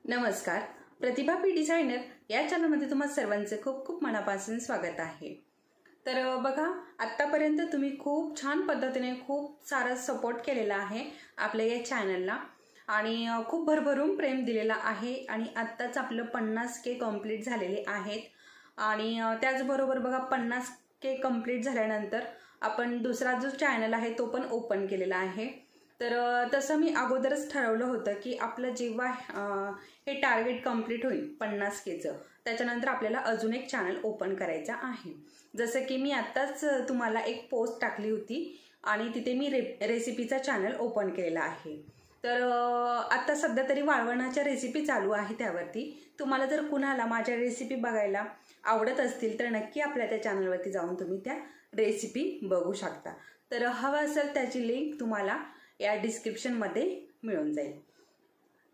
नमस्कार, प्रतिभा P designer या चॅनलमध्ये तुम्हा सर्वांचे खूप खूप मनापासून स्वागत आहे। तर बघा, आत्तापर्यंत तुम्ही खूप छान पद्धतीने खूप सारा सपोर्ट केलेला आहे आपल्या या चॅनलला आणि खूप भरभरून प्रेम दिलेला आहे आणि आत्ताच आपलं 50K कंप्लीट झालेले आहेत आणि त्याचबरोबर बघा 50K कंप्लीट झाल्यानंतर आपण दुसरा जो चॅनल आहे तो पण ओपन केलेला आहे। तर तसं मी अगोदरच ठरवलं होतं की आपलं जेव्हा हे टार्गेट कंप्लीट होईल 50Kचं त्याच्यानंतर आपल्याला अजून एक चॅनल ओपन करायचा आहे। जसं की मी आत्ताच तुम्हाला एक पोस्ट टाकली होती आणि तिथे मी रेसिपीचा चॅनल ओपन केलेला आहे। तर आता सध्या तरी वाळवणाच्या रेसिपी चालू आहे त्यावरती। तुम्हाला जर कुणाला माझ्या रेसिपी बघायला आवडत असतील तर नक्की आपल्या त्या चॅनलवरती जाऊन तुम्ही त्या रेसिपी बघू शकता। तर हवं असेल त्याची लिंक तुम्हाला या डिस्क्रिप्शन मध्ये मिळून जाईल।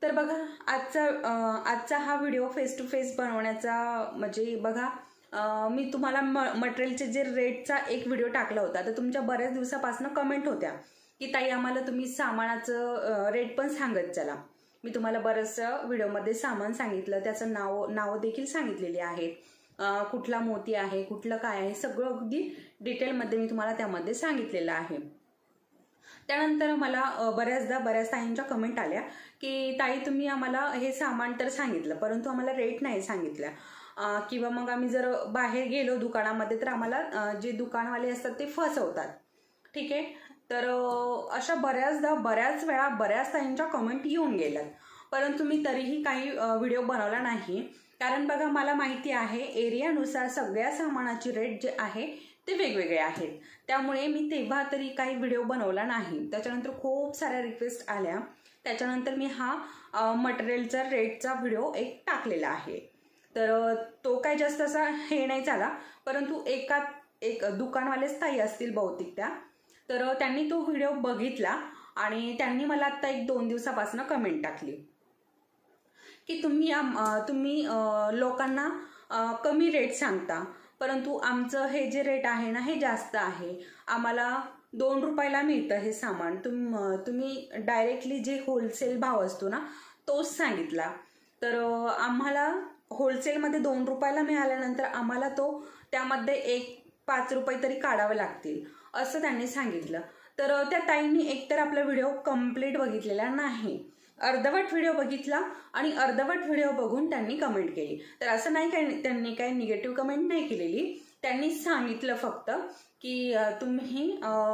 तर बघा, आजचा हा व्हिडिओ फेस टू फेस बनवण्याचा म्हणजे बघा, मी तुम्हाला मटेरियलचे जे रेटचा एक व्हिडिओ टाकला होता तर तुमच्या बऱ्याच दिवसापासून कमेंट होत्या की ताई आम्हाला तुम्ही सामानाचं रेट पण सांगत चला। मी तुम्हाला बरंचसं व्हिडिओमध्ये सामान सांगितलं, त्याचं नाव देखील सांगितलेली आहेत, कुठला मोती आहे, कुठलं काय आहे, सगळं अगदी डिटेलमध्ये मी तुम्हाला त्यामध्ये सांगितलेलं आहे। त्यानंतर मला बऱ्याच ताईंच्या कमेंट आल्या की ताई तुम्ही आम्हाला हे सामान तर सांगितलं परंतु आम्हाला रेट नाही सांगितलं, किंवा मग आम्ही जर बाहेर गेलो दुकानामध्ये तर आम्हाला जे दुकानवाले असतात ते फसवतात। ठीक आहे, तर अशा बऱ्याच वेळा बऱ्याच ताईंच्या कमेंट येऊन गेल्यात, परंतु मी तरीही काही व्हिडिओ बनवला नाही। कारण बघा, मला माहिती आहे एरियानुसार सगळ्या सामानाची रेट जे आहे ते वेगवेगळे आहेत, त्यामुळे मी तेव्हा तरी काही व्हिडिओ बनवला नाही। त्याच्यानंतर खूप साऱ्या रिक्वेस्ट आल्या, त्याच्यानंतर मी हा मटेरियलचा रेटचा व्हिडिओ एक टाकलेला आहे। तर तो काय जास्त असा हे नाही झाला, परंतु एक दुकानवालेच ताई असतील बहुतेक त्या, तर त्यांनी तो व्हिडिओ बघितला आणि त्यांनी मला आता 1-2 दिवसापासून कमेंट टाकली की तुम्ही लोकांना कमी रेट सांगता, परंतु आमचं हे जे रेट आहे ना हे जास्त आहे, आम्हाला 2 रुपयाला मिळतं हे सामान, तुम्ही डायरेक्टली जे होलसेल भाव असतो ना तोच सांगितला, तर आम्हाला होलसेलमध्ये 2 रुपयाला मिळाल्यानंतर आम्हाला त्यामध्ये 5 रुपये तरी काढावे लागतील असं त्यांनी सांगितलं। तर त्या ताईंनी एकतर आपला व्हिडिओ कंप्लीट बघितलेला नाही, अर्धवट व्हिडिओ बघितला आणि अर्धवट व्हिडिओ बघून त्यांनी कमेंट केली। तर असं नाही काय त्यांनी काही निगेटिव्ह कमेंट नाही केलेली, त्यांनी सांगितलं फक्त की तुम्ही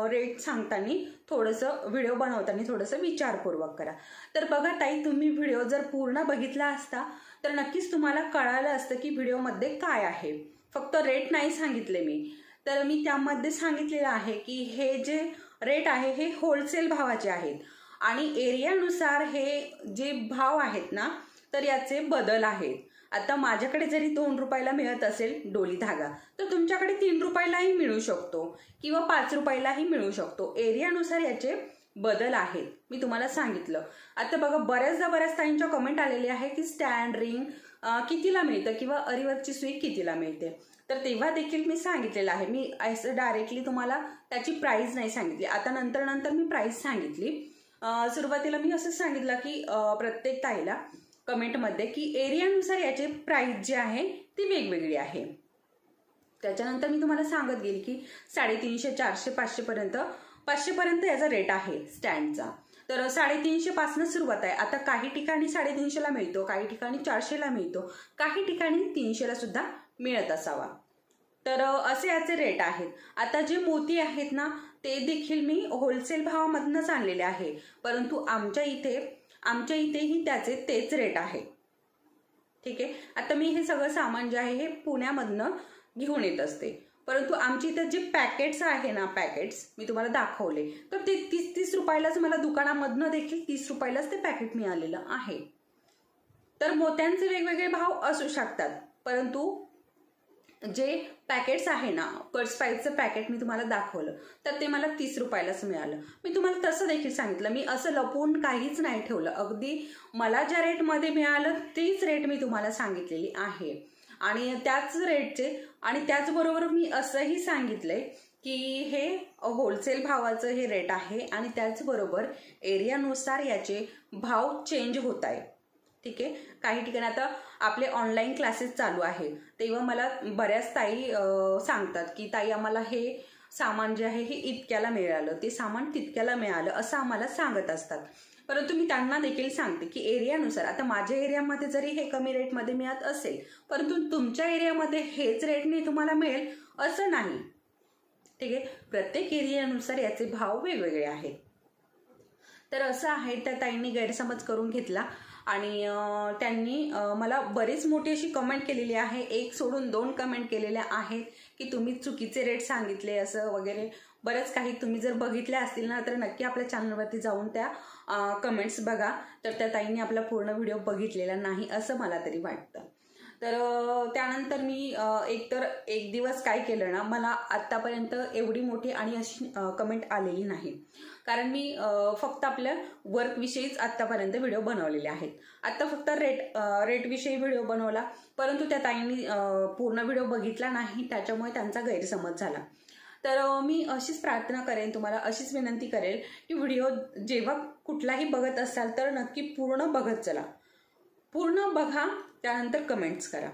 रेट सांगताना थोडंसं व्हिडिओ बनवताना थोडंसं विचारपूर्वक करा। तर बघा ताई, तुम्ही व्हिडिओ जर पूर्ण बघितला असता तर नक्कीच तुम्हाला कळालं असतं की व्हिडिओमध्ये काय आहे। फक्त रेट नाही सांगितले मी, तर मी त्यामध्ये सांगितलेलं आहे की हे जे रेट आहे हे होलसेल भावाचे आहेत आणि एरियानुसार हे जे भाव आहेत ना तर याचे बदल आहेत। आता माझ्याकडे जरी 2 रुपयाला मिळत असेल डोली धागा तर तुमच्याकडे 3 रुपयालाही मिळू शकतो किंवा 5 रुपयालाही मिळू शकतो, एरियानुसार याचे बदल आहेत, मी तुम्हाला सांगितलं। आता बघा, बऱ्याच ताईंच्या कमेंट आलेले आहे की स्टँड रिंग कितीला मिळतं किंवा अरीवर्कची सुई कितीला मिळते, तर तेव्हा देखील मी सांगितलेलं आहे, मी असं डायरेक्टली तुम्हाला त्याची प्राइस नाही सांगितली, आता नंतर मी प्राइस सांगितली। सुरुवातीला मी असं सांगितलं की प्रत्येक ताईला कमेंटमध्ये की एरियानुसार याचे प्राइस जे आहे ती वेगवेगळी आहे। त्याच्यानंतर मी तुम्हाला सांगत गेली की 350, 400, 500 पर्यंत याचा रेट आहे स्टँडचा। तर 350 पासून सुरुवात आहे। आता काही ठिकाणी 350ला मिळतो, काही ठिकाणी 400ला मिळतो, काही ठिकाणी 300ला सुद्धा मिळत असावा, तर असे याचे रेट आहेत। आता जे मोती आहेत ना ते देखील मी होलसेल भावामधूनच आणलेले आहे, परंतु आमच्या इथेही त्याचे तेच रेट आहे। ठीक आहे, आता मी हे सगळं सामान जे आहे हे पुण्यामधनं घेऊन येत असते, परंतु आमच्या इथे जे पॅकेट्स आहे ना, पॅकेट्स मी तुम्हाला दाखवले, तर ते 30 रुपयालाच मला दुकानामधनं देखील 30 रुपयालाच ते पॅकेट मिळालेलं आहे। तर मोत्यांचे वेगवेगळे भाव असू शकतात, परंतु जे पॅकेट्स आहे ना, पर्स पाईपचं पॅकेट मी तुम्हाला दाखवलं तर ते मला 30 रुपयालाच मिळालं। मी तुम्हाला तसं देखील सांगितलं, मी असं लपवून काहीच नाही ठेवलं, अगदी मला ज्या रेटमध्ये मिळालं तीच रेट मी तुम्हाला सांगितलेली आहे आणि त्याच रेटचे, आणि त्याचबरोबर मी असंही सांगितलंय की हे होलसेल भावाचं हे रेट आहे आणि त्याचबरोबर एरियानुसार याचे भाव चेंज होत आहे। ठीक आहे. काही ठिकाणी आता आपले ऑनलाईन क्लासेस चालू आहे, तेव्हा मला बऱ्याच ताई सांगतात की ताई आम्हाला हे सामान जे आहे हे इतक्याला मिळालं, ते सामान तितक्याला मिळालं असं आम्हाला सांगत असतात. परंतु मी त्यांना देखील सांगते की एरियानुसार, आता माझ्या एरियामध्ये जरी हे कमी रेटमध्ये मिळत असेल, परंतु तुमच्या एरियामध्ये हेच रेटने तुम्हाला मिळेल असं नाही. ठीक आहे. प्रत्येक एरियानुसार याचे भाव वेगवेगळे आहेत. तर असं आहे, त्या ताईंनी गैरसमज करून घेतला आणि त्यांनी मला बरीच मोठी अशी कमेंट केलेली आहे. एक सोडून 2 कमेंट केलेल्या आहेत की तुम्ही चुकीचे रेट सांगितले असं वगैरे. बरंच काही तुम्ही जर बघितल्या असतील ना तर नक्की आपल्या चॅनलवरती जाऊन त्या कमेंट्स बघा. तर त्या ताईंनी आपला पूर्ण व्हिडिओ बघितलेला नाही असं मला तरी वाटतं. तर त्यानंतर मी एक दिवस काय केलं ना, मला आत्तापर्यंत एवढी मोठी आणि अशी कमेंट आलेली नाही. कारण मी फक्त आपल्या वर्कविषयीच आत्तापर्यंत व्हिडिओ बनवलेले आहेत. आत्ता फक्त रेटविषयी व्हिडिओ बनवला, परंतु त्या ताईंनी पूर्ण व्हिडिओ बघितला नाही, त्याच्यामुळे त्यांचा गैरसमज झाला. तर मी अशीच प्रार्थना करेन तुम्हाला, अशीच विनंती करेल की व्हिडिओ जेव्हा कुठलाही बघत असाल तर नक्की पूर्ण बघत चला. पूर्ण बघा, त्यानंतर कमेंट्स करा.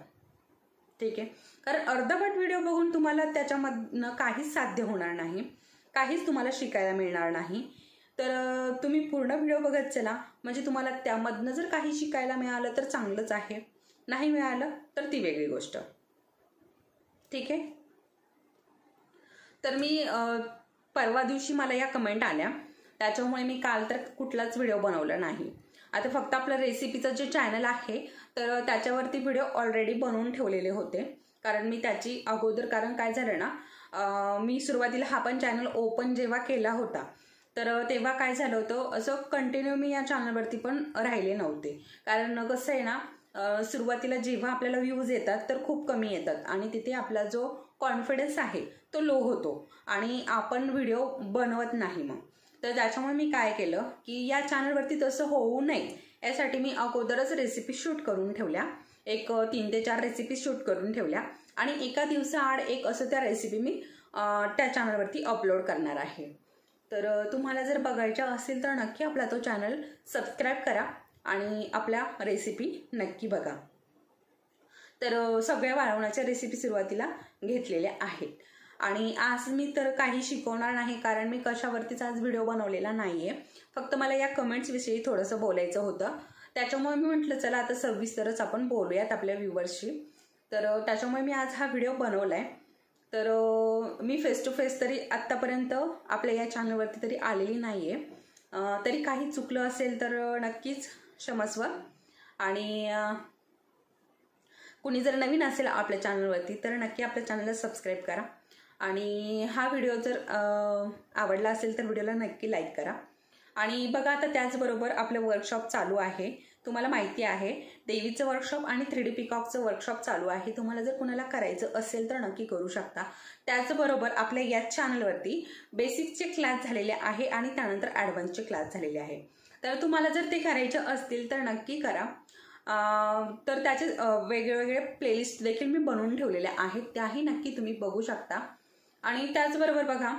ठीक आहे. कारण अर्धवट व्हिडिओ बघून तुम्हाला त्याच्यामधनं काहीच साध्य होणार नाही, काहीच तुम्हाला शिकायला मिळणार नाही. तर तुम्ही पूर्ण व्हिडिओ बघत चला, म्हणजे तुम्हाला त्यामधनं जर काही शिकायला मिळालं तर चांगलंच आहे, नाही मिळालं तर ती वेगळी गोष्ट. ठीक आहे. तर मी परवा दिवशी मला या कमेंट आल्या, त्याच्यामुळे मी काल तर कुठलाच व्हिडिओ बनवला नाही. आता फक्त आपलं रेसिपीचं जे चॅनल आहे तर त्याच्यावरती व्हिडिओ ऑलरेडी बनवून ठेवलेले होते. कारण मी त्याची अगोदर, कारण काय झालं ना, मी सुरुवातीला हा पण चॅनल ओपन जेव्हा केला होता तर तेव्हा काय झालं होतं, असं कंटिन्यू मी या चॅनलवरती पण राहिले नव्हते. कारण कसं आहे ना, सुरुवातीला जेव्हा आपल्याला व्ह्यूज येतात तर खूप कमी येतात आणि तिथे आपला जो कॉन्फिडन्स आहे तो लो होतो आणि आपण व्हिडिओ बनवत नाही. मग तर त्याच्यामुळे मी काय केलं की या चॅनलवरती तसं होऊ नये यासाठी मी अगोदरच रेसिपी शूट करून ठेवल्या. एक 3 ते 4 रेसिपी शूट करून ठेवल्या आणि एका दिवसाआड एक असं त्या रेसिपी मी त्या चॅनलवरती अपलोड करणार आहे. तर तुम्हाला जर बघायच्या असेल तर नक्की आपला तो चॅनल सबस्क्राईब करा आणि आपल्या रेसिपी नक्की बघा. तर सगळ्या वाळवण्याच्या रेसिपी सुरुवातीला घेतलेल्या आहेत. आणि आज मी तर काही शिकवणार नाही, कारण मी कशावरतीच आज व्हिडिओ बनवलेला नाहीये. फक्त मला या कमेंट्स विषयी थोडंसं बोलायचं होतं, त्याच्यामुळे मी म्हटलं चला आता सविस्तरच आपण बोलूयात आपल्या व्ह्यूवर्सशी. तर त्याच्यामुळे मी आज हा व्हिडिओ बनवलाय. तर मी फेस टू फेस तरी आत्तापर्यंत आपल्या या चॅनलवरती तरी आलेली नाहीये. तरी काही चुकलं असेल तर नक्कीच क्षमस्व. आणि कुणी जर नवीन असेल आपल्या चॅनलवरती तर नक्की आपल्या चॅनलला सबस्क्राईब करा. आणि हा व्हिडिओ जर आवडला असेल तर व्हिडिओला नक्की लाईक करा. आणि बघा, आता त्याचबरोबर आपलं वर्कशॉप चालू आहे. तुम्हाला माहिती आहे, देवीचं वर्कशॉप आणि 3D पिकॉकचं वर्कशॉप चालू आहे. तुम्हाला जर कुणाला करायचं असेल तर नक्की करू शकता. त्याचबरोबर आपल्या याच चॅनलवरती बेसिकचे क्लास झालेले आहे आणि त्यानंतर ॲडव्हान्सचे क्लास झालेले आहे. तर तुम्हाला जर ते करायचे असतील तर नक्की करा. तर त्याचे वेगवेगळे प्लेलिस्ट देखील मी बनवून ठेवलेल्या आहेत, त्याही नक्की तुम्ही बघू शकता. आणि त्याचबरोबर बघा,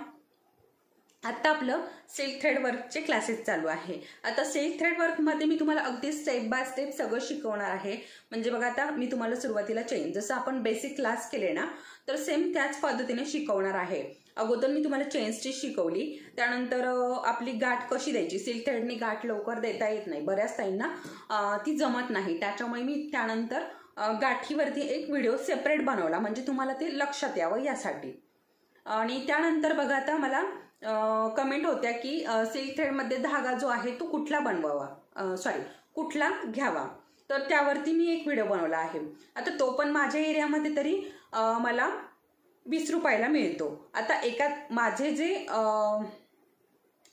आता आपलं सिल्क थ्रेड वर्कचे क्लासेस चालू आहे. आता सिल्क थ्रेड वर्कमध्ये मी तुम्हाला अगदी स्टेप बाय स्टेप सगळं शिकवणार आहे. म्हणजे बघा, आता मी तुम्हाला सुरुवातीला चेन जसं आपण बेसिक क्लास केले ना, तर सेम त्याच पद्धतीने शिकवणार आहे. अगोदर मी तुम्हाला चेन स्टिच शिकवली, त्यानंतर आपली गाठ कशी द्यायची. सिल्क थ्रेडनी गाठ लवकर देता येत नाही, बऱ्याच ताईंना ती जमत नाही. त्याच्यामुळे मी त्यानंतर गाठीवरती एक व्हिडिओ सेपरेट बनवला, म्हणजे तुम्हाला ते लक्षात यावं यासाठी. आणि त्यानंतर बघा, आता मला कमेंट होत्या की सिल्क थ्रेडमध्ये धागा जो आहे तो कुठला कुठला घ्यावा. तर त्यावरती मी एक व्हिडिओ बनवला आहे. आता तो पण माझ्या एरियामध्ये तरी मला 20 रुपयाला मिळतो. आता माझे जे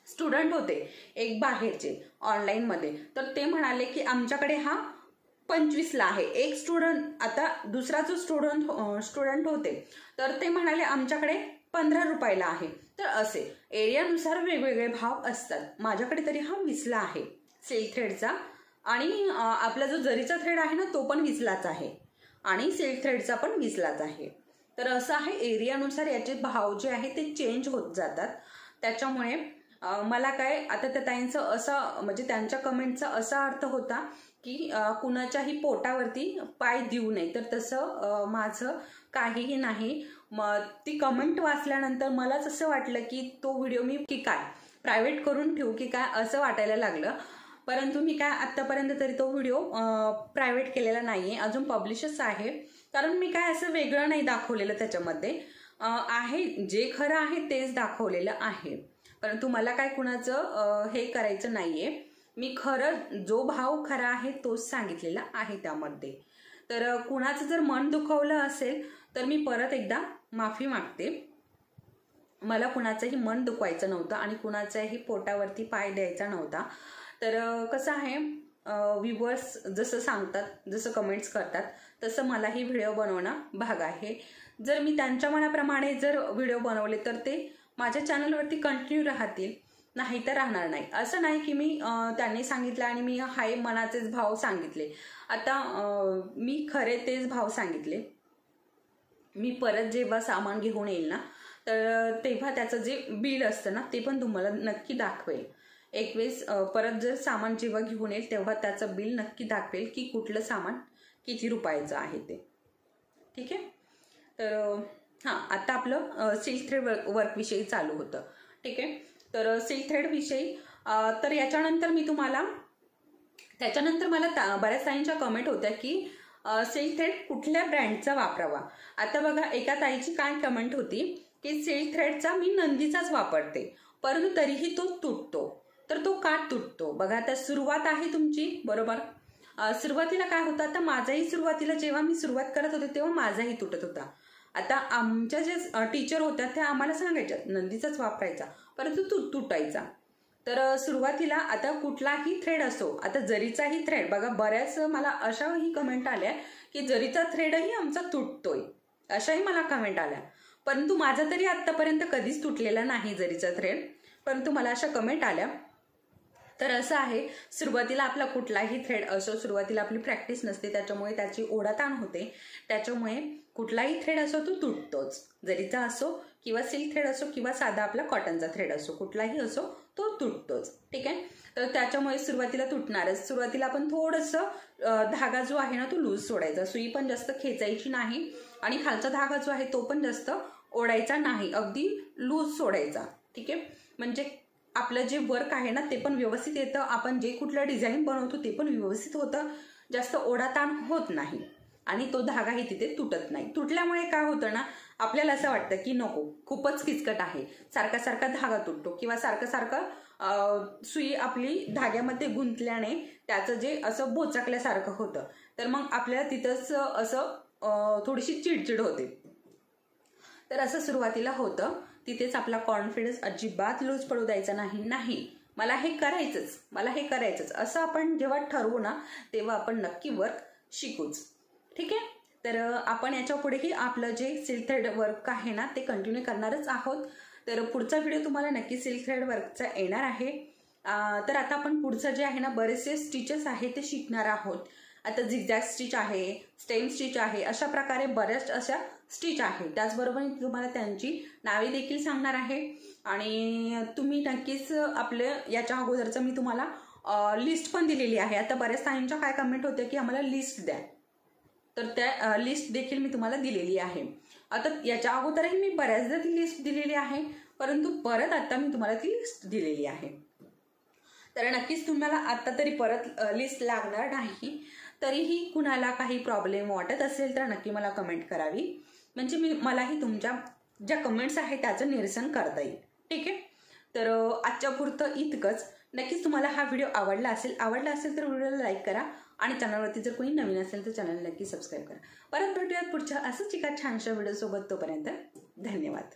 स्टुडंट होते एक बाहेरचे ऑनलाईनमध्ये, तर ते म्हणाले की आमच्याकडे हा 25ला आहे. एक स्टुडंट, आता दुसरा जो स्टुडंट होते तर ते म्हणाले आमच्याकडे 15 रुपयाला आहे. तर असे एरियानुसार वेगवेगळे भाव असतात. माझ्याकडे तरी हा 20ला आहे सिल्क थ्रेडचा. आणि आपला जो जरीचा थ्रेड आहे ना, तो पण 20लाच आहे आणि सिल्क थ्रेडचा पण 20लाच आहे. तर असं आहे, एरियानुसार याचे भाव जे आहे ते चेंज होत जातात. त्याच्यामुळे मला काय, आता त्या ताईंचं असं, म्हणजे त्यांच्या कमेंटचा असा अर्थ होता की कुणाच्याही पोटावरती पाय देऊ नये, तर तसं माझं काहीही नाही. ती कमेंट वाचल्यानंतर मलाच असं वाटलं की तो व्हिडिओ मी की काय प्रायव्हेट करून ठेवू की काय असं वाटायला लागलं. परंतु मी काय आत्तापर्यंत तरी तो व्हिडिओ प्रायव्हेट केलेला नाही आहे, अजून पब्लिशच आहे. कारण मी काय असं वेगळं नाही दाखवलेलं त्याच्यामध्ये, आहे जे खरं आहे तेच दाखवलेलं आहे. परंतु मला काय कुणाचं हे करायचं नाही आहे. मी खरं जो भाव खरा आहे तोच सांगितलेला आहे त्यामध्ये. तर कुणाचं जर मन दुखवलं असेल तर मी परत एकदा माफी मागते. मला कुणाचंही मन दुखवायचं नव्हतं आणि कुणाच्याही पोटावरती पाय द्यायचा नव्हता. तर कसं आहे, व्ह्यूअर्स जसं सांगतात, जसं कमेंट्स करतात, तसं मलाही व्हिडिओ बनवणं भाग आहे. जर मी त्यांच्या मनाप्रमाणे जर व्हिडिओ बनवले तर ते माझ्या चॅनलवरती कंटिन्यू राहतील, नाही तर राहणार नाही. असं नाही की मी त्यांनी सांगितलं आणि मी हाय मनाचेच भाव सांगितले. आता मी खरे तेच भाव सांगितले. मी परत जेव्हा सामान घेऊन येईल ना, तर तेव्हा त्याचं जे बिल असतं ना ते पण तुम्हाला नक्की दाखवेल. एक वेळेस परत जर सामान जेव्हा घेऊन येईल तेव्हा त्याचं बिल नक्की दाखवेल की कुठलं सामान किती रुपयाचं आहे ते. ठीक आहे. तर हां, आता आपलं सिल्क थ्रेड वर्कविषयी चालू होतं. ठीक आहे. तर सिल्क थ्रेडविषयी तर याच्यानंतर मी तुम्हाला त्याच्यानंतर मला बऱ्याच ताईंच्या कमेंट होत्या की सिल्क थ्रेड कुठल्या ब्रँडचा वापरावा. आता बघा, एका ताईची काय कमेंट होती की सिल्क थ्रेडचा मी नंदीचाच वापरते, परंतु तरीही तो तुटतो. तर तो का तुटतो? बघा, आता सुरुवात आहे तुमची, बरोबर. सुरुवातीला काय होतं, आता माझाही सुरुवातीला जेव्हा मी सुरुवात करत होते तेव्हा माझाही तुटत होता. आता आमच्या जे टीचर होत्या त्या आम्हाला सांगायच्या नंदीचाच वापरायचा, परंतु तुटायचा. तर सुरुवातीला आता कुठलाही थ्रेड असो, आता जरीचाही थ्रेड बघा, बऱ्याच मला अशाही कमेंट आल्या की जरीचा थ्रेडही आमचा तुटतोय, अशाही मला कमेंट आल्या. परंतु माझा तरी आत्तापर्यंत कधीच तुटलेला नाही जरीचा थ्रेड, परंतु मला अशा कमेंट आल्या. तर असं आहे, सुरुवातीला आपला कुठलाही थ्रेड असो, सुरुवातीला आपली प्रॅक्टिस नसते, त्याच्यामुळे त्याची ओढाताण होते. त्याच्यामुळे कुठलाही थ्रेड असो तो तुटतोच. जरीचा असो किंवा सिल्क थ्रेड असो किंवा साधा आपला कॉटनचा थ्रेड असो, कुठलाही असो तो तुटतोच. ठीक आहे. तर त्याच्यामुळे सुरुवातीला तुटणारच. सुरुवातीला आपण थोडंसं धागा जो आहे ना तो लूज सोडायचा, सुई पण जास्त खेचायची नाही आणि खालचा धागा जो आहे तो पण जास्त ओढायचा नाही, अगदी लूज सोडायचा. ठीक आहे. म्हणजे आपलं जे वर्क आहे ना ते पण व्यवस्थित येतं, आपण जे कुठलं डिझाईन बनवतो ते पण व्यवस्थित होतं, जास्त ओढाताण होत नाही आणि तो धागाही तिथे तुटत नाही. तुटल्यामुळे काय होतं ना, आपल्याला असं वाटतं की नको, खूपच किचकट आहे, सारखा सारखा धागा तुटतो किंवा सारखं सारखं सुई आपली धाग्यामध्ये गुंतल्याने त्याचं जे असं बोचकल्यासारखं होतं. तर मग आपल्याला तिथंच असं थोडीशी चिडचिड होते. तर असं सुरुवातीला होतं, तिथेच आपला कॉन्फिडन्स अजिबात लूज पडू द्यायचा नाही. मला हे करायचंच असं आपण जेव्हा ठरवू ना तेव्हा आपण नक्की वर्क शिकूच. ठीक आहे. तर आपण याच्या पुढेही आपलं जे सिल्क थ्रेड वर्क आहे ना ते कंटिन्यू करणारच आहोत. तर पुढचा व्हिडिओ तुम्हाला नक्की सिल्क थ्रेड वर्कचा येणार आहे. तर आता आपण पुढचं जे आहे ना बरेचसे स्टिचेस आहे ते शिकणार आहोत. आता झिगझॅग स्टिच आहे, स्टेम स्टिच आहे, अशा प्रकारे बऱ्याच अशा स्टिच आहे. त्याचबरोबर मी तुम्हाला त्यांची नावे देखील सांगणार आहे आणि तुम्ही नक्कीच आपल्या याच्या अगोदरचं मी तुम्हाला लिस्ट पण दिलेली आहे. आता बऱ्याच ताईंच्या काय कमेंट होते की आम्हाला लिस्ट द्या, तर त्या लिस्ट देखील मी तुम्हाला दिलेली आहे. आता याच्या अगोदरही मी बऱ्याचदा ती लिस्ट दिलेली आहे, परंतु परत आता मी तुम्हाला ती लिस्ट दिलेली आहे. तर नक्कीच तुम्हाला आता तरी परत लिस्ट लागणार नाही. तरीही कुणाला काही प्रॉब्लेम वाटत असेल तर नक्की मला कमेंट करावी, म्हणजे मलाही तुमच्या ज्या कमेंट्स आहेत त्याचं निरसन करता येईल. ठीक आहे. तर आजच्या पुरतं इतकंच. नक्कीच तुम्हाला हा व्हिडिओ आवडला असेल तर व्हिडिओला लाईक करा आणि चॅनलवरती जर कोणी नवीन असेल तर चॅनल नक्की सबस्क्राईब करा. परत भेटूयात पुढच्या असंच एका छानशा व्हिडिओसोबत. तोपर्यंत धन्यवाद.